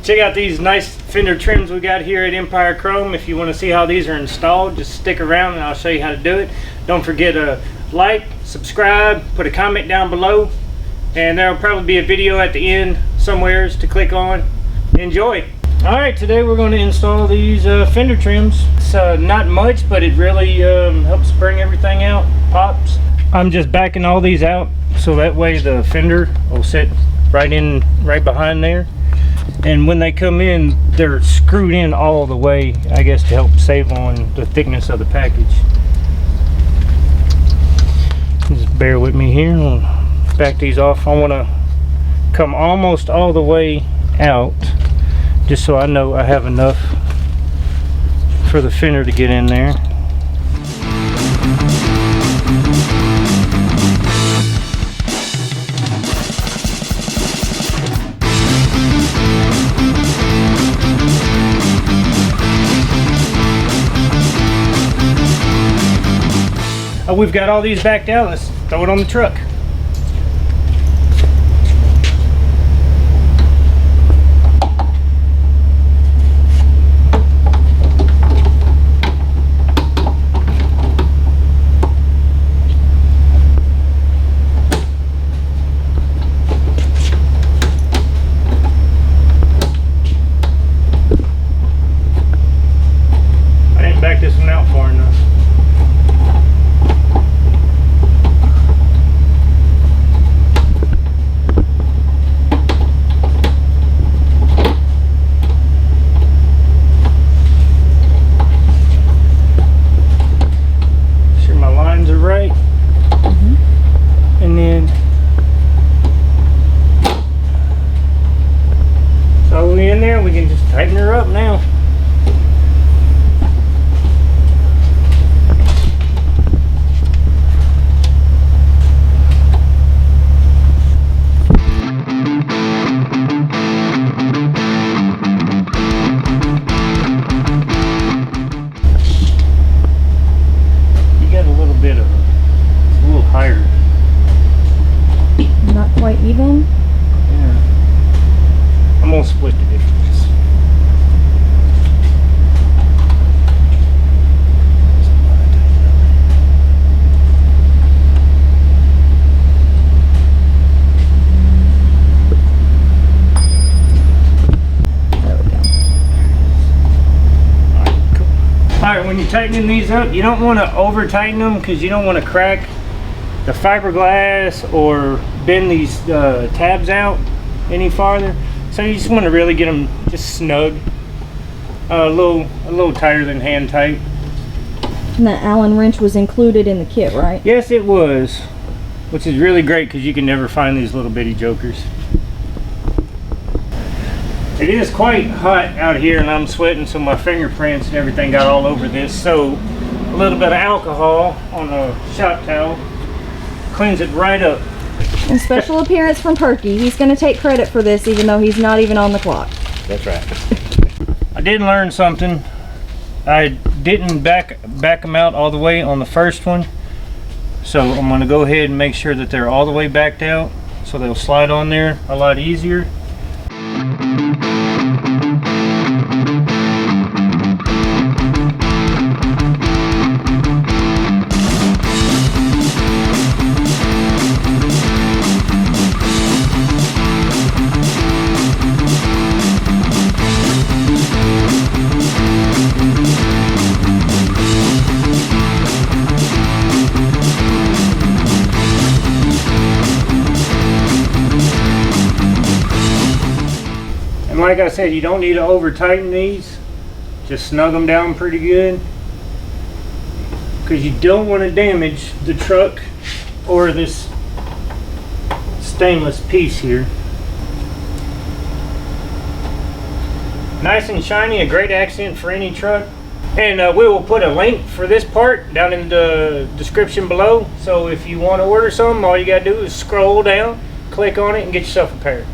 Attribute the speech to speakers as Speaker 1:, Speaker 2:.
Speaker 1: Check out these nice fender trims we got here at Empire Chrome. If you want to see how these are installed, just stick around and I'll show you how to do it. Don't forget to like, subscribe, put a comment down below, and there will probably be a video at the end somewheres to click on. Enjoy. Alright, today we're going to install these fender trims. It's not much, but it really helps bring everything out, pops. I'm just backing all these out so that way the fender will sit right behind there. And when they come in, they're screwed in all the way, I guess, to help save on the thickness of the package. Just bear with me here. I'll back these off. I want to come almost all the way out, just so I know I have enough for the fender to get in there. We've got all these backed out. Let's throw it on the truck. I didn't back this one out far enough. We can just tighten her up now. You got a little bit of it's a little higher.
Speaker 2: Not quite even?
Speaker 1: Yeah. I'm gonna split the difference. Alright, when you're tightening these up, you don't want to over tighten them because you don't want to crack the fiberglass or bend these tabs out any farther. So you just want to really get them just snug, a little tighter than hand tight.
Speaker 2: And that Allen wrench was included in the kit, right?
Speaker 1: Yes, it was, which is really great because you can never find these little bitty jokers. It is quite hot out here and I'm sweating, so my fingerprints and everything got all over this. So a little bit of alcohol on a shop towel cleans it right up.
Speaker 2: And special appearance from Perky. He's going to take credit for this even though he's not even on the clock.
Speaker 1: That's right. I did learn something. I didn't back them out all the way on the first one. So I'm going to go ahead and make sure that they're all the way backed out so they'll slide on there a lot easier. And like I said, you don't need to over tighten these. Just snug them down pretty good, because you don't want to damage the truck or this stainless piece here. Nice and shiny, a great accent for any truck. And we will put a link for this part down in the description below. So if you want to order some, all you got to do is scroll down, click on it, and get yourself a pair.